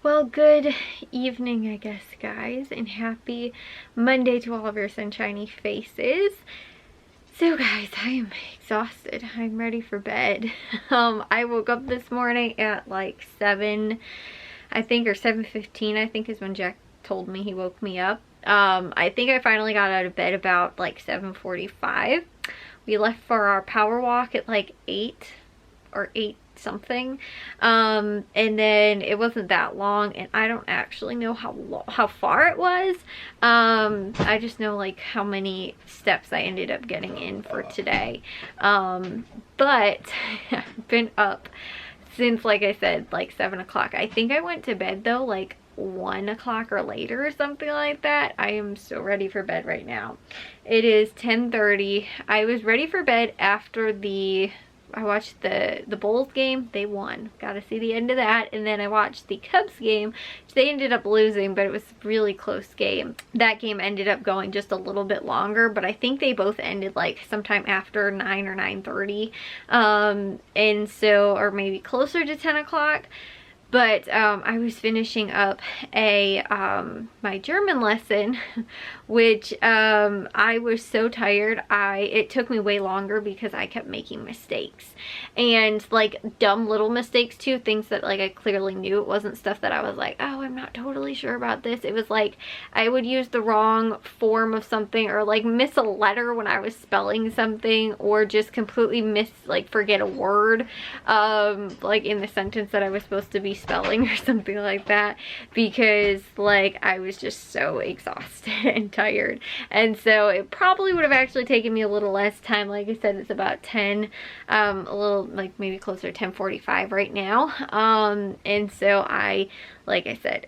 Well, good evening, I guess, guys, and happy Monday to all of your sunshiny faces. So, guys, I am exhausted. I'm ready for bed. I woke up this morning at like 7, I think, or 7:15, I think is when Jack told me he woke me up. I think I finally got out of bed about like 7:45. We left for our power walk at like 8 or 8 something, and then it wasn't that long, and I don't actually know how far it was. I just know like how many steps I ended up getting in for today. But I've been up since, like I said, like 7 o'clock. I think I went to bed though like 1 o'clock or later or something like that. I am so ready for bed right now. It is 10:30. I was ready for bed after I watched the Bulls game. They won. Got to see the end of that. And then I watched the Cubs game, which they ended up losing, but it was a really close game. That game ended up going just a little bit longer, but I think they both ended like sometime after 9 or 9:30. And so, or maybe closer to 10 o'clock. But I was finishing up my German lesson, which I was so tired. It took me way longer because I kept making mistakes, and like dumb little mistakes too, things that like I clearly knew. It wasn't stuff that I was like, oh, I'm not totally sure about this. It was like I would use the wrong form of something, or like miss a letter when I was spelling something, or just completely forget a word like in the sentence that I was supposed to be spelling or something like that, because like I was just so exhausted and tired. And so it probably would have actually taken me a little less time. Like I said, it's about 10, a little like maybe closer to 10:45 right now. And so like I said,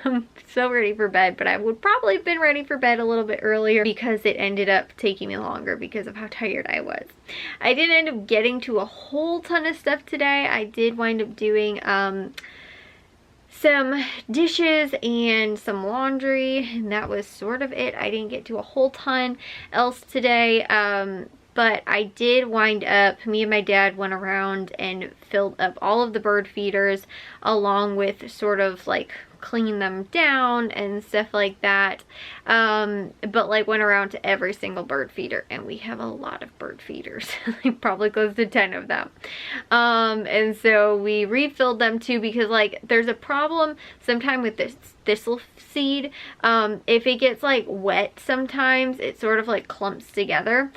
I'm so ready for bed, but I would probably have been ready for bed a little bit earlier because it ended up taking me longer because of how tired I was. I didn't end up getting to a whole ton of stuff today. I did wind up doing some dishes and some laundry, and that was sort of it. I didn't get to a whole ton else today, but I did wind up, me and my dad went around and filled up all of the bird feeders, along with sort of like clean them down and stuff like that. But like went around to every single bird feeder, and we have a lot of bird feeders, like probably close to 10 of them. And so we refilled them too, because like there's a problem sometime with this thistle seed. If it gets like wet, sometimes it sort of like clumps together.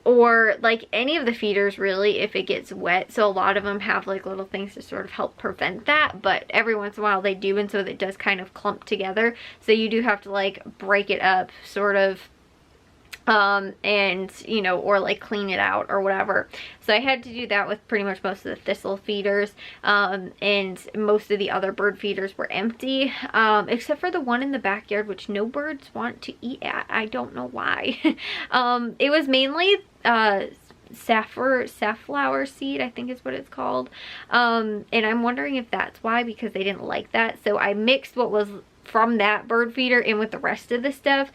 Or like any of the feeders really, if it gets wet. So a lot of them have like little things to sort of help prevent that, but every once in a while they do, and so it does kind of clump together. So you do have to like break it up sort of, and you know, or like clean it out or whatever. So I had to do that with pretty much most of the thistle feeders, and most of the other bird feeders were empty, except for the one in the backyard, which no birds want to eat at. I don't know why. It was mainly safflower seed, I think is what it's called, and I'm wondering if that's why, because they didn't like that. So I mixed what was from that bird feeder in with the rest of the stuff,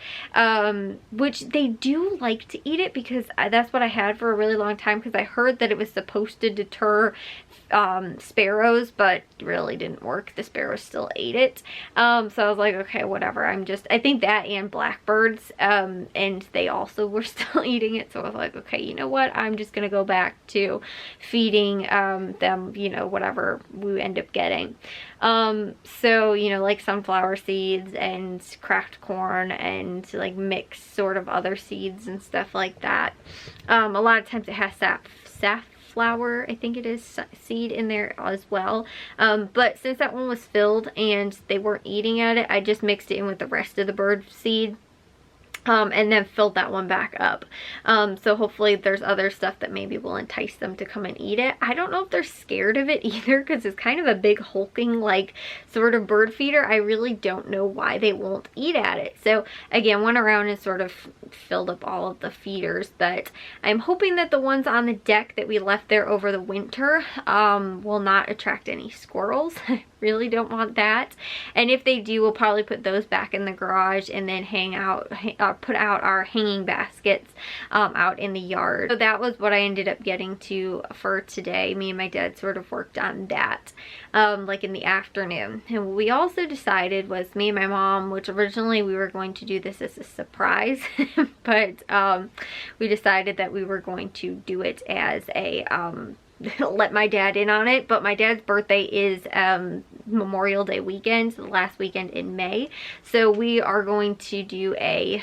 which they do like to eat it, because that's what I had for a really long time, because I heard that it was supposed to deter sparrows, but really didn't work. The sparrows still ate it. So I was like, okay, whatever. I think that and blackbirds, and they also were still eating it. So I was like, okay, you know what? I'm just gonna go back to feeding them, you know, whatever we end up getting. So, you know, like sunflower seeds and cracked corn and like mixed sort of other seeds and stuff like that. A lot of times it has safflower, I think it is, seed in there as well. But since that one was filled and they weren't eating at it, I just mixed it in with the rest of the bird seed. And then filled that one back up. So hopefully there's other stuff that maybe will entice them to come and eat it. I don't know if they're scared of it either, because it's kind of a big hulking like sort of bird feeder. I really don't know why they won't eat at it. So again, went around and sort of filled up all of the feeders, but I'm hoping that the ones on the deck that we left there over the winter will not attract any squirrels. really don't want that. And if they do, we'll probably put those back in the garage and then put out our hanging baskets out in the yard. So that was what I ended up getting to for today. Me and my dad sort of worked on that like in the afternoon. And what we also decided was, me and my mom, which originally we were going to do this as a surprise, but we decided that we were going to do it as a let my dad in on it. But my dad's birthday is Memorial Day weekend, the last weekend in May, so we are going to do a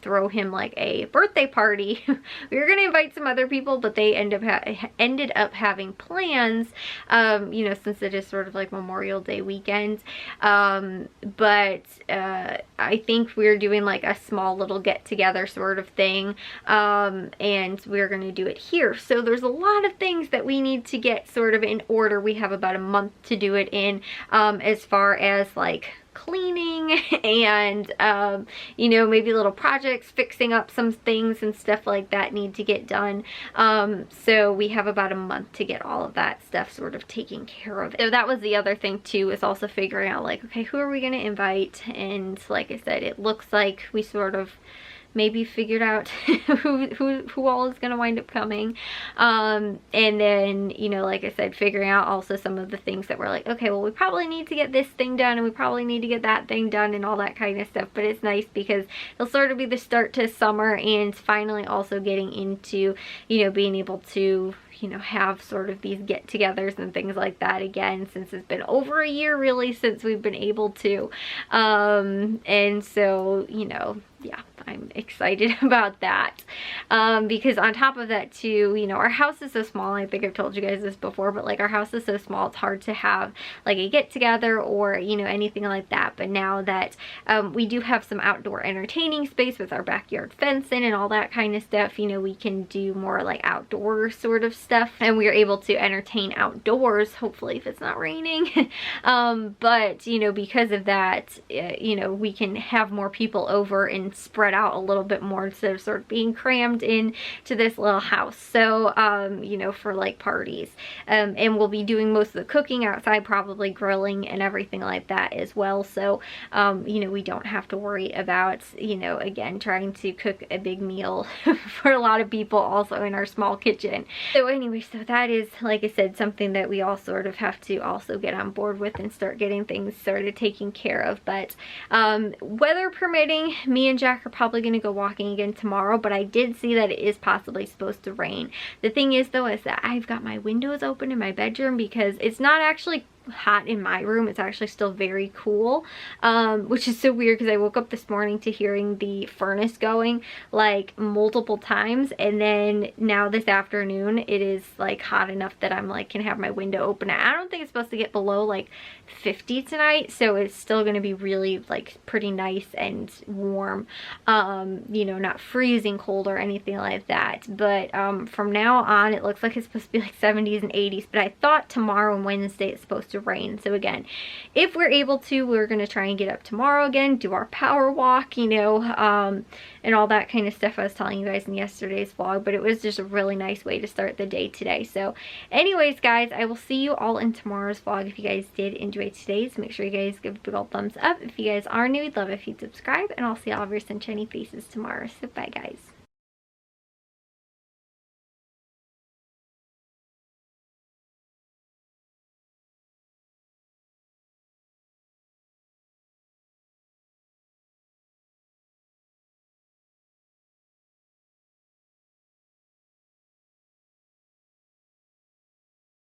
throw him like a birthday party. We were going to invite some other people, but they ended up having plans, you know, since it is sort of like Memorial Day weekend. But I think we're doing like a small little get together sort of thing, and we're going to do it here. So there's a lot of things that we need to get sort of in order. We have about a month to do it in, as far as like cleaning and you know, maybe little projects, fixing up some things and stuff like that need to get done. So we have about a month to get all of that stuff sort of taken care of. So that was the other thing too, is also figuring out like, okay, who are we going to invite? And like I said, it looks like we sort of maybe figured out who all is going to wind up coming, and then, you know, like I said, figuring out also some of the things that we're like, okay, well, we probably need to get this thing done and we probably need to get that thing done and all that kind of stuff. But it's nice because it'll sort of be the start to summer and finally also getting into, you know, being able to, you know, have sort of these get-togethers and things like that again, since it's been over a year really since we've been able to, and so, you know, yeah, I'm excited about that, because on top of that too, you know, our house is so small. I think I've told you guys this before, but like our house is so small, it's hard to have like a get-together or, you know, anything like that. But now that we do have some outdoor entertaining space with our backyard fencing and all that kind of stuff, you know, we can do more like outdoor sort of stuff, and we are able to entertain outdoors, hopefully if it's not raining. But you know, because of that, you know, we can have more people over and spread out a little bit more instead of sort of being crammed in to this little house. So you know, for like parties, and we'll be doing most of the cooking outside, probably grilling and everything like that as well. So you know, we don't have to worry about, you know, again, trying to cook a big meal for a lot of people also in our small kitchen. So anyway, so that is, like I said, something that we all sort of have to also get on board with and start getting things started taken care of. But weather permitting, me and Jack are probably going to go walking again tomorrow, but I did see that it is possibly supposed to rain. The thing is though, is that I've got my windows open in my bedroom because it's not actually hot in my room, it's actually still very cool, which is so weird because I woke up this morning to hearing the furnace going like multiple times, and then now this afternoon it is like hot enough that I'm like, can have my window open. I don't think it's supposed to get below like 50 tonight, so it's still going to be really like pretty nice and warm, you know, not freezing cold or anything like that. But from now on it looks like it's supposed to be like 70s and 80s, but I thought tomorrow and Wednesday it's supposed to rain. So again, if we're able to, we're going to try and get up tomorrow again, do our power walk, you know, and all that kind of stuff I was telling you guys in yesterday's vlog. But it was just a really nice way to start the day today. So anyways guys, I will see you all in tomorrow's vlog. If you guys did enjoy today's, make sure you guys give a big old thumbs up. If you guys are new, we'd love if you'd subscribe, and I'll see all of your sunshiny faces tomorrow. So bye guys.